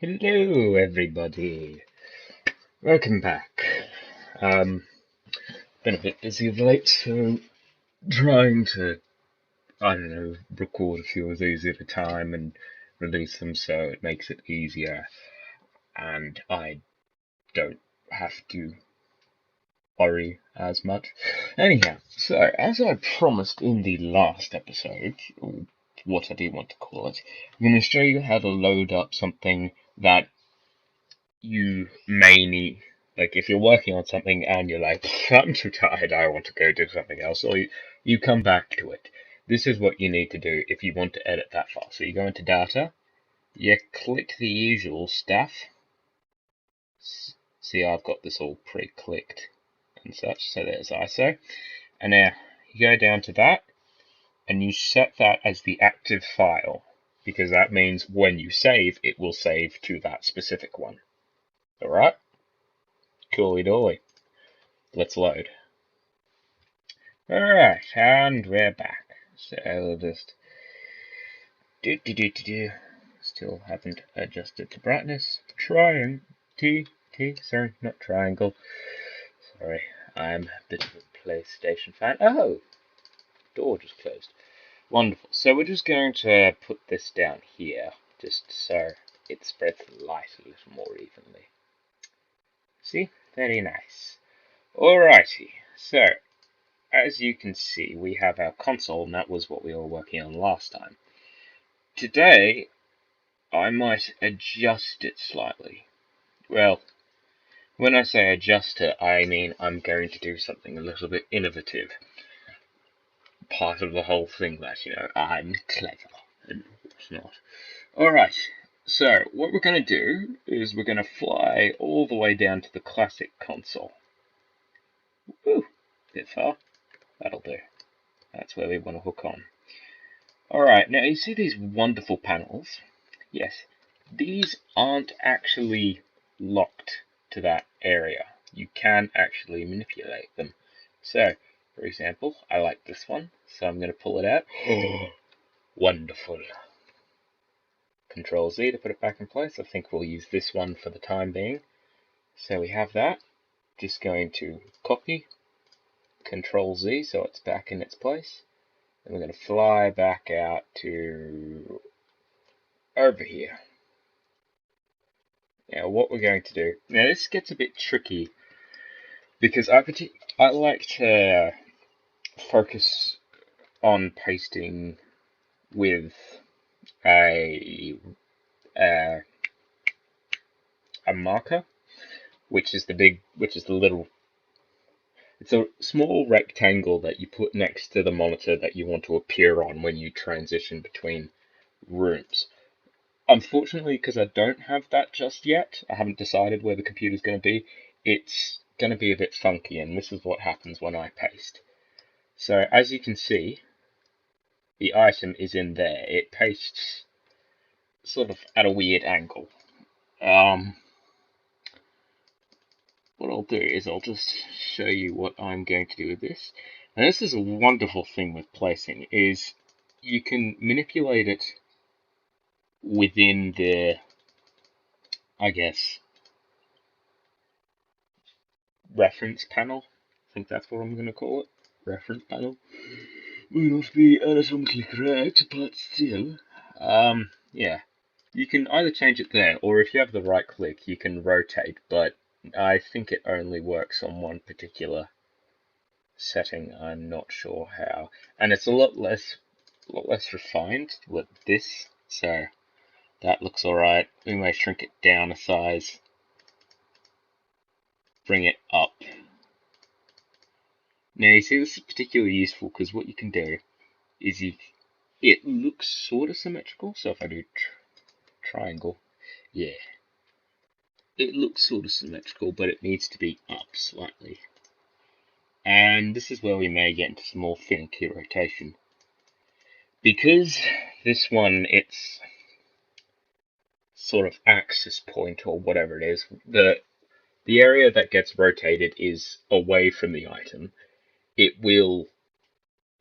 Hello, everybody. Welcome back. Um, been a bit busy of late, so trying to, I don't know, record a few of these at a time and release them so it makes it easier and I don't have to worry as much. Anyhow, so as I promised in the last episode, or what I do want to call it, I'm going to show you how to load up something that you may need, like if you're working on something and you're like, I'm too tired, I want to go do something else, or you come back to it. This is what you need to do if you want to edit that file. So you go into data, you click the usual stuff. See, I've got this all pre-clicked and such, so there's ISO. And now you go down to that and you set that as the active file, because that means when you save, it will save to that specific one. Alright? Cooly dolly. Let's load. Alright, and we're back. So we'll just Still haven't adjusted to brightness. Sorry, not triangle. Sorry, I'm a bit of a PlayStation fan. Oh, door just closed. Wonderful. So we're just going to put this down here, just so it spreads the light a little more evenly. See? Very nice. Alrighty, so as you can see, we have our console, and that was what we were working on last time. Today, I might adjust it slightly. Well, when I say adjust it, I mean I'm going to do something a little bit innovative. Part of the whole thing that, I'm clever and whatnot. Alright, so what we're going to do is we're going to fly all the way down to the classic console. Woo, bit far. That'll do. That's where we want to hook on. Alright, now you see these wonderful panels? Yes, these aren't actually locked to that area. You can actually manipulate them. So, for example, I like this one, so I'm going to pull it out. Oh, wonderful. Control Z to put it back in place. I think we'll use this one for the time being. So we have that. Just going to copy, Control Z so it's back in its place. And we're going to fly back out to over here. Now what we're going to do, now this gets a bit tricky because I like to focus on pasting with a marker, which is the little, it's a small rectangle that you put next to the monitor that you want to appear on when you transition between rooms. Unfortunately, because I don't have that just yet, I haven't decided where the computer's going to be, it's going to be a bit funky, and this is what happens when I paste. So as you can see, the item is in there. It pastes sort of at a weird angle. What I'll do is I'll just show you what I'm going to do with this. And this is a wonderful thing with placing, is you can manipulate it within the, I guess, reference panel. I think that's what I'm going to call it. Reference panel. May not be anatomically correct, but still. Yeah. You can either change it there, or if you have the right click, you can rotate, but I think it only works on one particular setting. I'm not sure how. And it's a lot less refined with this, so that looks alright. We may shrink it down a size, bring it up. Now you see this is particularly useful because what you can do is it looks sort of symmetrical, so if I do triangle, yeah, it looks sort of symmetrical, but it needs to be up slightly. And this is where we may get into some more finicky rotation. Because this one, it's sort of axis point or whatever it is, the area that gets rotated is away from the item. It will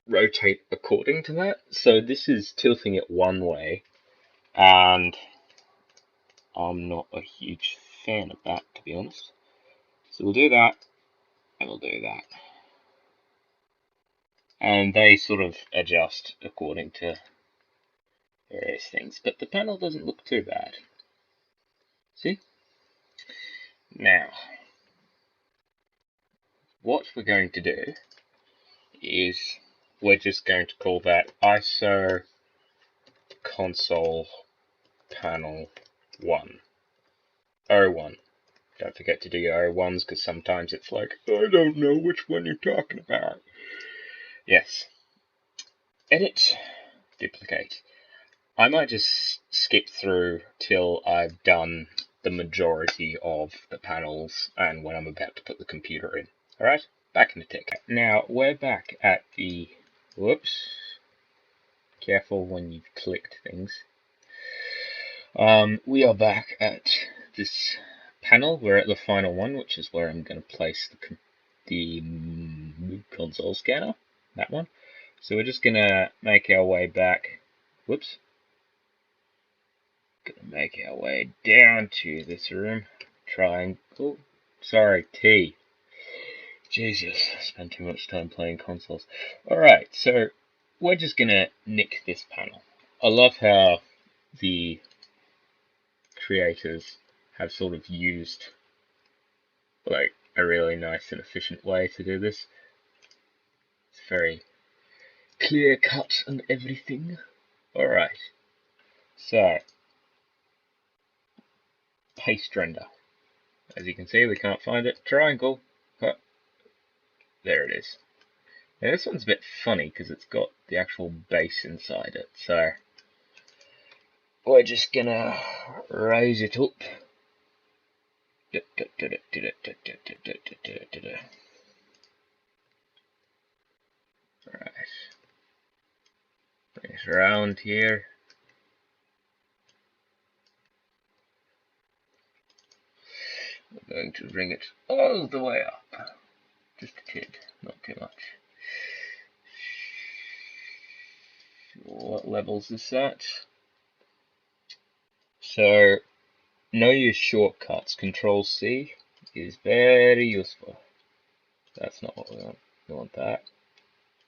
rotate according to that. So this is tilting it one way, and I'm not a huge fan of that, to be honest. So we'll do that, and we'll do that. And they sort of adjust according to various things, but the panel doesn't look too bad. See? Now, what we're going to do is we're just going to call that ISO console panel 1. O1. Don't forget to do your O1s because sometimes it's like, I don't know which one you're talking about. Yes. Edit, duplicate. I might just skip through till I've done the majority of the panels and when I'm about to put the computer in. Alright, back in the tick. Now, we're back at the... Whoops. Careful when you've clicked things. We are back at this panel. We're at the final one, which is where I'm going to place the console scanner. That one. So we're just going to make our way back. Whoops. Gonna make our way down to this room. Triangle. Sorry, T. Jesus, I spend too much time playing consoles. Alright, so we're just gonna nick this panel. I love how the creators have sort of used like a really nice and efficient way to do this. It's very clear cut and everything. Alright, so paste render. As you can see, we can't find it. Triangle. Huh. There it is. Now this one's a bit funny because it's got the actual base inside it, so we're just gonna raise it up. Right. Bring it around here. We're going to bring it all the way up. Just a tid, not too much. What levels is that? So, know your shortcuts. Control C is very useful. That's not what we want. We want that.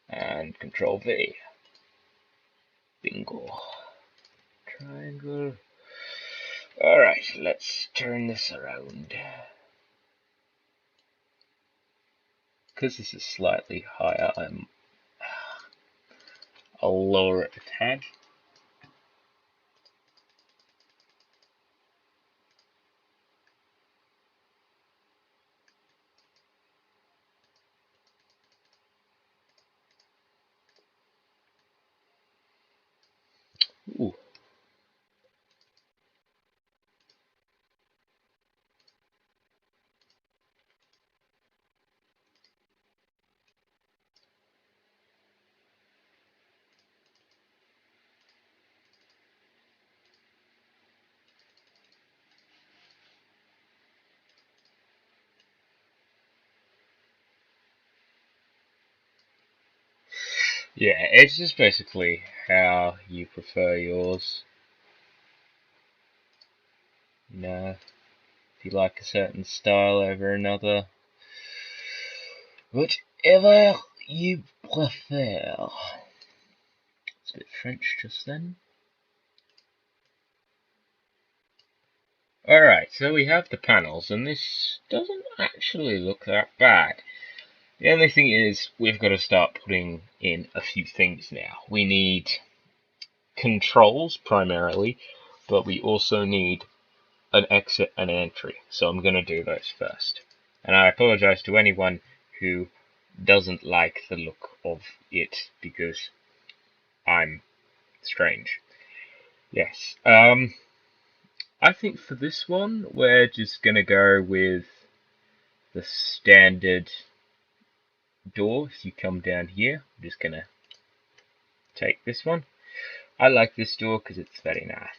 And Control V. Bingo. Triangle. Alright, let's turn this around. Because this is slightly higher, I'll lower it a tad. Ooh. Yeah, it's just basically how you prefer yours. You know, if you like a certain style over another. Whatever you prefer. It's a bit French just then. Alright, so we have the panels, and this doesn't actually look that bad. The only thing is, we've got to start putting in a few things now. We need controls, primarily, but we also need an exit and an entry. So I'm going to do those first. And I apologize to anyone who doesn't like the look of it, because I'm strange. Yes. I think for this one, we're just going to go with the standard door. If you come down here, I'm just going to take this one. I like this door because it's very nice.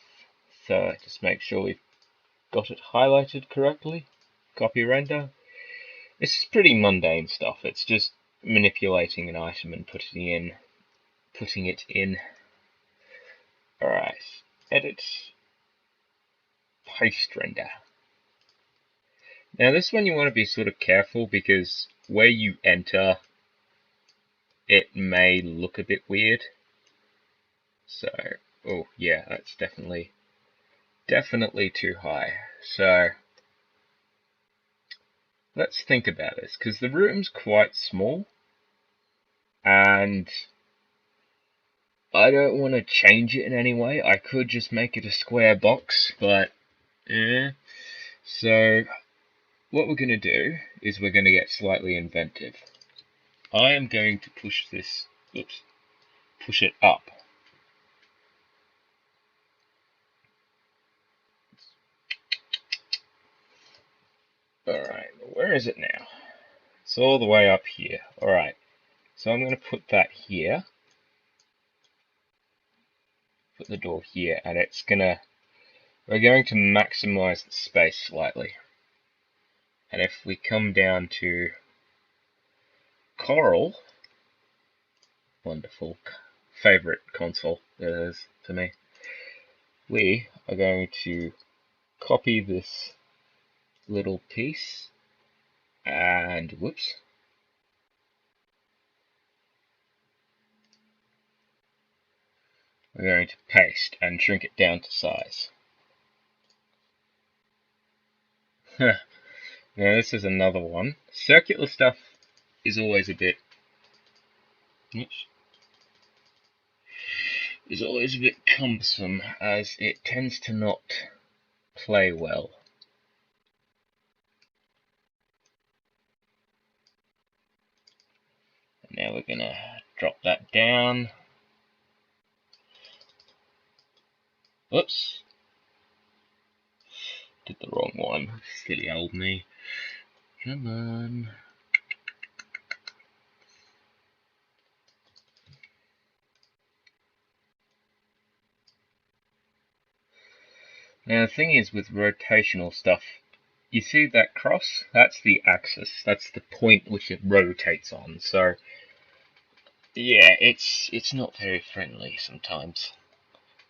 So just make sure we've got it highlighted correctly. Copy render. This is pretty mundane stuff. It's just manipulating an item and putting it in. Alright. Edit. post render. Now this one you want to be sort of careful because where you enter, it may look a bit weird. So, oh yeah, that's definitely too high. So let's think about this, because the room's quite small and I don't want to change it in any way. I could just make it a square box, but so what we're going to do is we're going to get slightly inventive. I am going to push this, push it up. Alright, where is it now? It's all the way up here. Alright, so I'm going to put that here. Put the door here, and we're going to maximize the space slightly. And if we come down to Coral, wonderful, favorite console it is to me, we are going to copy this little piece and whoops. We're going to paste and shrink it down to size. Now this is another one. Circular stuff is always a bit cumbersome, as it tends to not play well. And now we're gonna drop that down. Oops. Did the wrong one. Silly old me. Come on. Now the thing is with rotational stuff, you see that cross? That's the axis. That's the point which it rotates on. So yeah, it's not very friendly sometimes.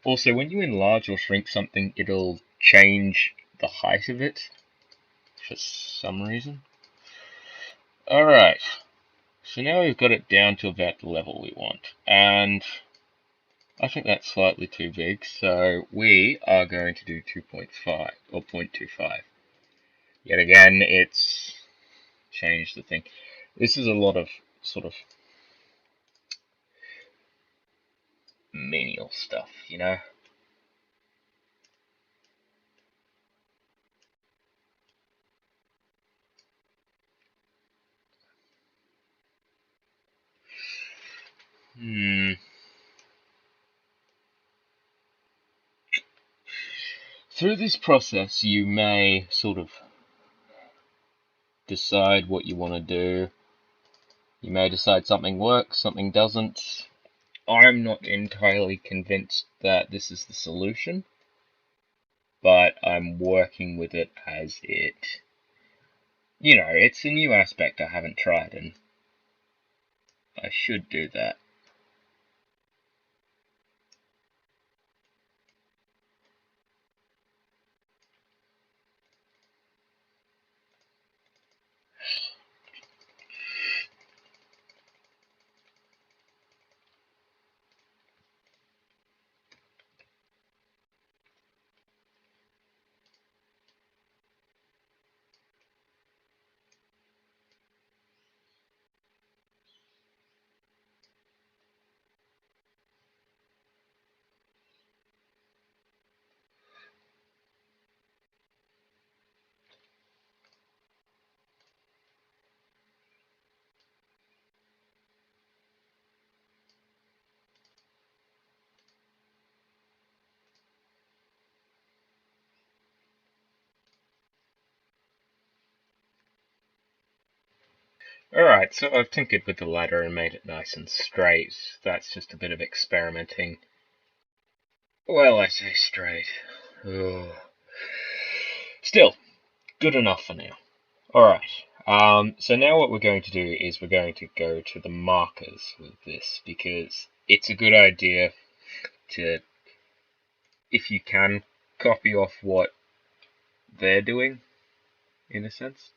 Also, when you enlarge or shrink something, it'll change the height of it for some reason. Alright, so now we've got it down to about the level we want, and I think that's slightly too big, so we are going to do 2.5 or 0.25. Yet again, it's changed the thing. This is a lot of sort of menial stuff, you know? Through this process, you may sort of decide what you want to do. You may decide something works, something doesn't. I'm not entirely convinced that this is the solution, but I'm working with it as it, you know, it's a new aspect I haven't tried, and I should do that. Alright, so I've tinkered with the ladder and made it nice and straight. That's just a bit of experimenting. Well, I say straight. Ugh. Still, good enough for now. Alright, so now what we're going to do is we're going to go to the markers with this, because it's a good idea to, if you can, copy off what they're doing, in a sense.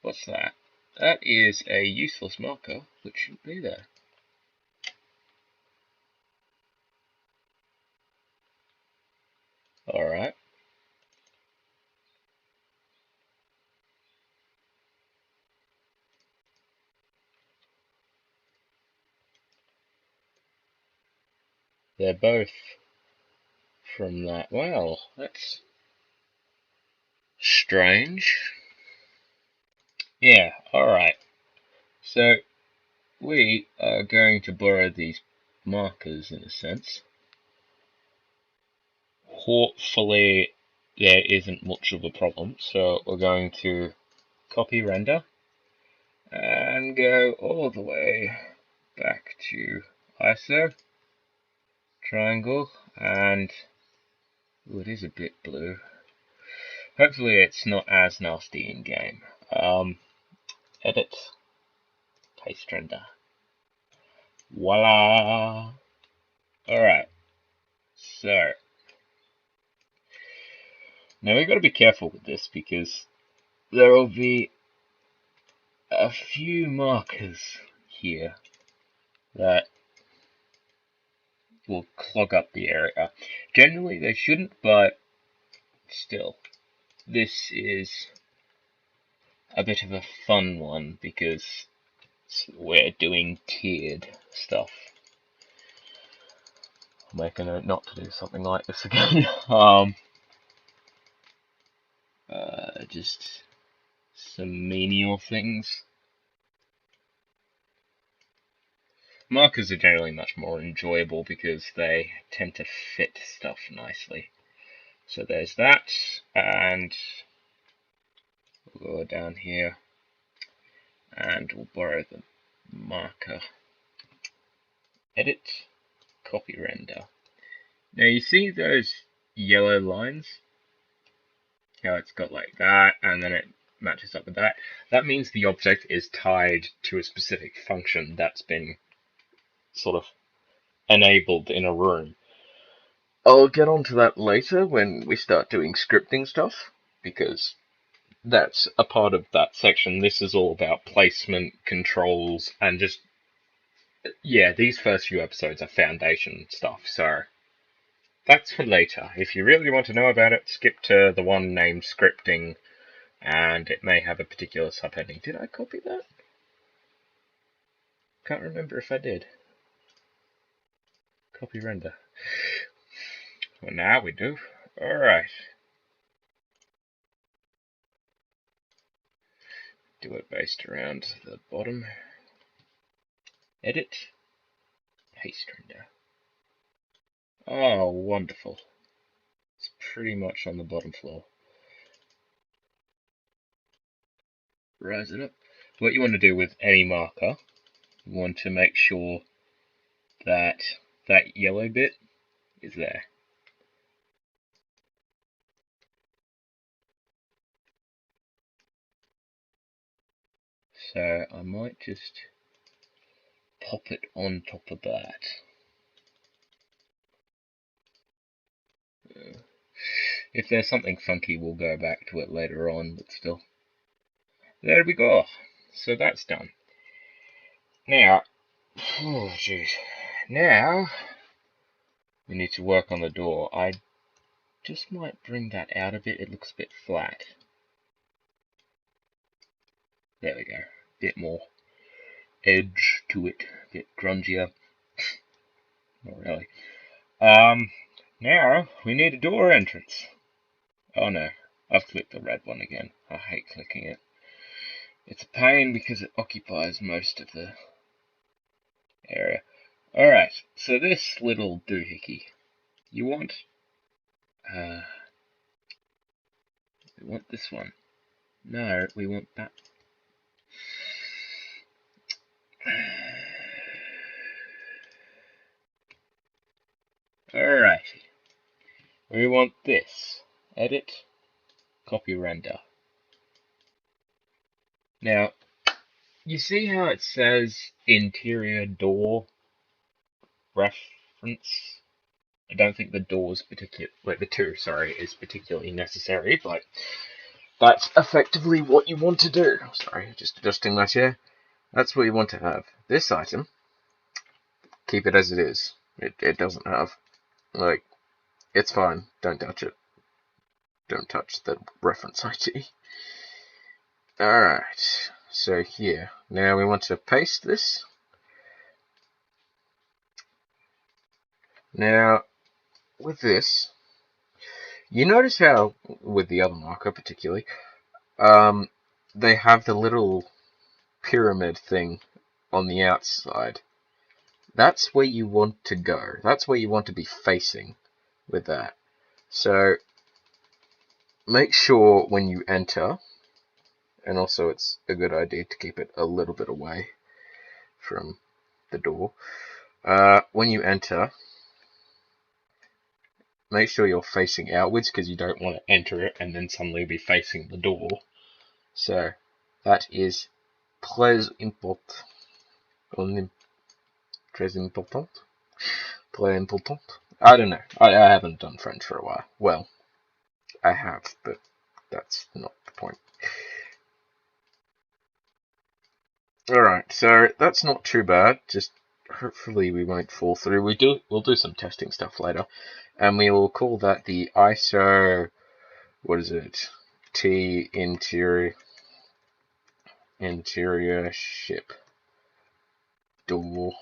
What's that? That is a useless marker, which shouldn't be there. Alright. They're both from that. Well, that's strange. Yeah, alright. So, we are going to borrow these markers in a sense. Hopefully there isn't much of a problem, so we're going to copy render and go all the way back to ISO, triangle, and ooh, it is a bit blue. Hopefully it's not as nasty in game. Edit, paste render. Voila! Alright, so now we've got to be careful with this because there will be a few markers here that will clog up the area. Generally they shouldn't, but still, this is a bit of a fun one because we're doing tiered stuff. I'll make a note not to do something like this again. Just some menial things. Markers are generally much more enjoyable because they tend to fit stuff nicely. So there's that, and we'll go down here and we'll borrow the marker. Edit, copy render. Now you see those yellow lines? How it's got like that, and then it matches up with that. That means the object is tied to a specific function that's been sort of enabled in a room. I'll get onto that later when we start doing scripting stuff, because that's a part of that section. This is all about placement, controls, and just, yeah, these first few episodes are foundation stuff, so that's for later. If you really want to know about it, skip to the one named scripting, and it may have a particular subheading. Did I copy that? Can't remember if I did. Copy render. Well, now we do. Alright. Do it based around the bottom. Edit. Paste render. Oh, wonderful. It's pretty much on the bottom floor. Rise it up. What you want to do with any marker, you want to make sure that that yellow bit is there. So I might just pop it on top of that. If there's something funky, we'll go back to it later on, but still. There we go. So that's done. Now, oh jeez. Now, we need to work on the door. I just might bring that out a bit. It looks a bit flat. There we go. Bit more edge to it. A bit grungier. Not really. Now, we need a door entrance. Oh no, I've clicked the red one again. I hate clicking it. It's a pain because it occupies most of the area. Alright, so this little doohickey. We want this one. No, we want that. Alrighty. We want this. Edit, copy render. Now, you see how it says interior door reference? I don't think the doors the two, sorry, is particularly necessary, but that's effectively what you want to do. Sorry, just adjusting my chair. That's what you want to have. This item, keep it as it is. It doesn't have, like, it's fine. Don't touch it. Don't touch the reference ID. Alright, so here. Now we want to paste this. Now, with this, you notice how, with the other marker particularly, they have the little pyramid thing on the outside. That's where you want to go. That's where you want to be facing with that. So make sure when you enter, and also it's a good idea to keep it a little bit away from the door. When you enter, make sure you're facing outwards because you don't want to enter it and then suddenly be facing the door. So that is très important. Très important. Très important. I don't know. I haven't done French for a while. Well, I have, but that's not the point. Alright, so that's not too bad. Just hopefully we won't fall through. We'll do some testing stuff later. And we will call that the ISO, what is it? T interior ship door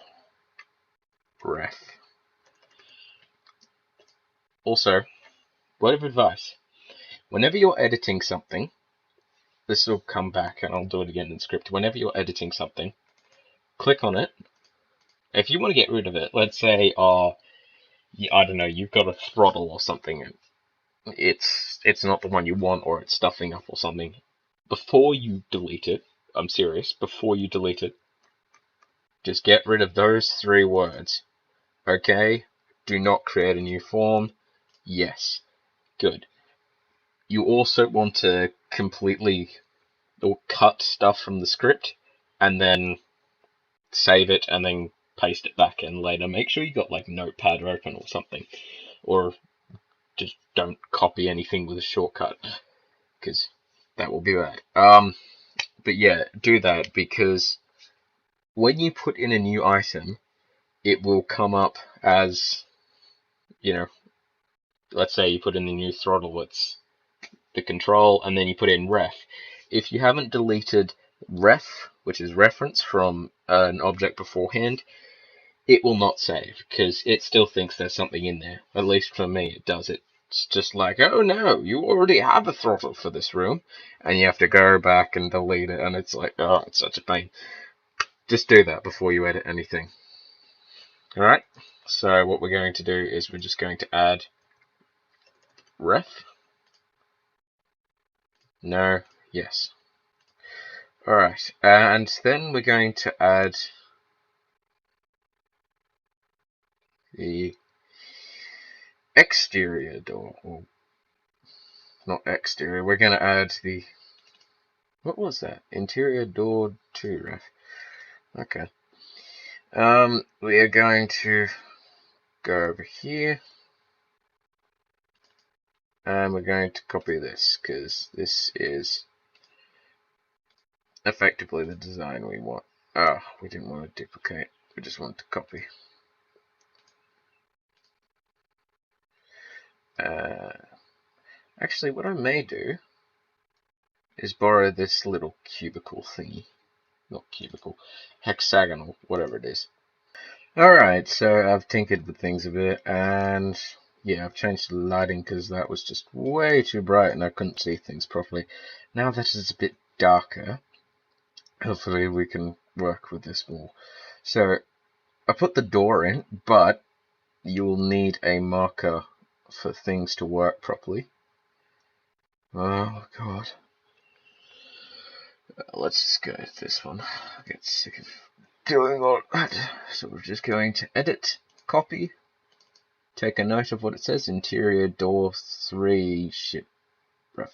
ref. Also, word of advice. Whenever you're editing something, this will come back and I'll do it again in script. Whenever you're editing something, click on it. If you want to get rid of it, let's say, I don't know, you've got a throttle or something, and it's not the one you want, or it's stuffing up or something. Before you delete it, I'm serious, before you delete it, just get rid of those 3 words. Okay? Do not create a new form. Yes. Good. You also want to completely or cut stuff from the script and then save it and then paste it back in later. Make sure you got like Notepad open or something, or just don't copy anything with a shortcut because that will be bad. But yeah, do that because when you put in a new item, it will come up as, you know, let's say you put in the new throttle, it's the control, and then you put in ref. If you haven't deleted ref, which is reference from an object beforehand, it will not save because it still thinks there's something in there. At least for me, it does. It's just like, oh no, you already have a throttle for this room, and you have to go back and delete it, and it's like, oh, it's such a pain. Just do that before you edit anything. Alright, so what we're going to do is we're just going to add ref. No, yes. Alright, and then we're going to add the exterior door, or not exterior, we're going to add the, what was that? Interior door 2 ref. Okay. We are going to go over here, and we're going to copy this, because this is effectively the design we want. Oh, we didn't want to duplicate, we just want to copy. Actually, what I may do is borrow this little cubicle thingy. Not cubicle, hexagonal, whatever it is. Alright, so I've tinkered with things a bit, and yeah, I've changed the lighting because that was just way too bright and I couldn't see things properly. Now that it's a bit darker, hopefully we can work with this more. So, I put the door in, but you'll need a marker for things to work properly. Oh god. Let's just go with this one. I get sick of doing all that. So we're just going to edit, copy, take a note of what it says, interior door 3 ship ref.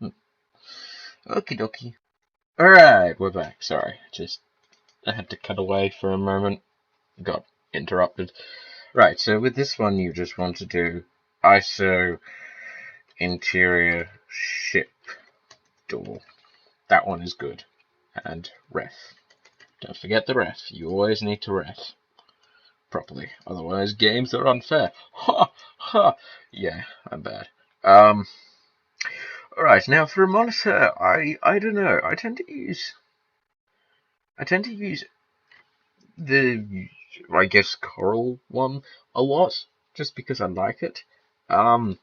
Okie dokie. Alright, we're back. Sorry, I had to cut away for a moment. Got interrupted. Right, so with this one you just want to do ISO interior ship door. That one is good. And ref. Don't forget the ref. You always need to ref properly. Otherwise games are unfair. Ha ha. Yeah, I'm bad. Alright, now for a monitor, I don't know. I tend to use the, I guess, Coral one a lot, just because I like it. But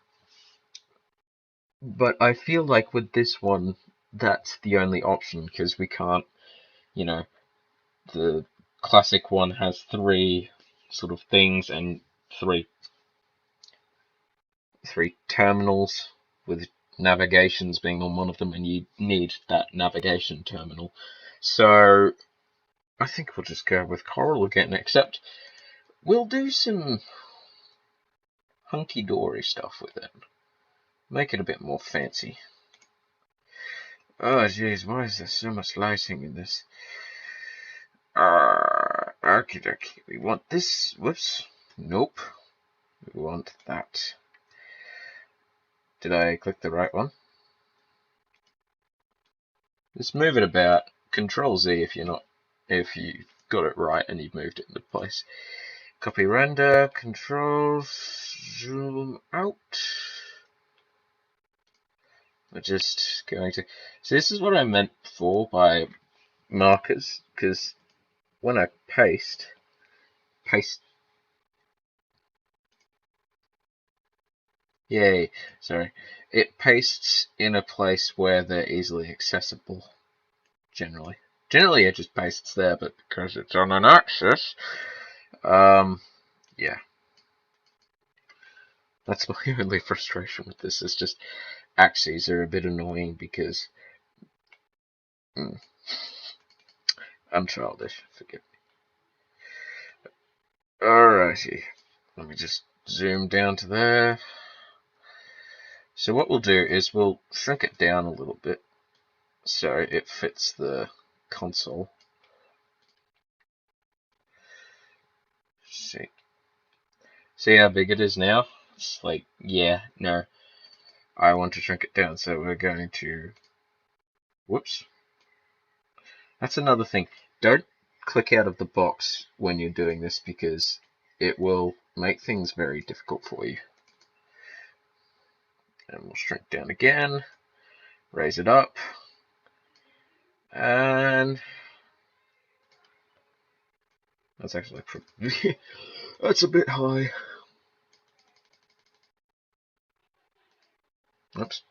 I feel like with this one, that's the only option, because we can't, you know, the classic one has three sort of things and three terminals, with navigations being on one of them, and you need that navigation terminal. So I think we'll just go with Coral again, except we'll do some hunky-dory stuff with it. Make it a bit more fancy. Oh jeez, why is there so much lighting in this? Okie dokie. We want this. Whoops. Nope. We want that. Did I click the right one? Just move it about. Control Z if you got it right and you've moved it into place. Copy render, control zoom out. We're just going to. So this is what I meant before by markers, because when I paste. Yay, sorry. It pastes in a place where they're easily accessible. Generally it just pastes there, but because it's on an axis, yeah. That's my only frustration with this, is just axes are a bit annoying because I'm childish, forgive me. Alrighty, let me just zoom down to there. So what we'll do is we'll shrink it down a little bit so it fits the console. See how big it is now? It's like, yeah, no. I want to shrink it down, so we're going to... Whoops. That's another thing. Don't click out of the box when you're doing this, because it will make things very difficult for you. And we'll shrink down again. Raise it up. And... That's actually that's a bit high. Oops.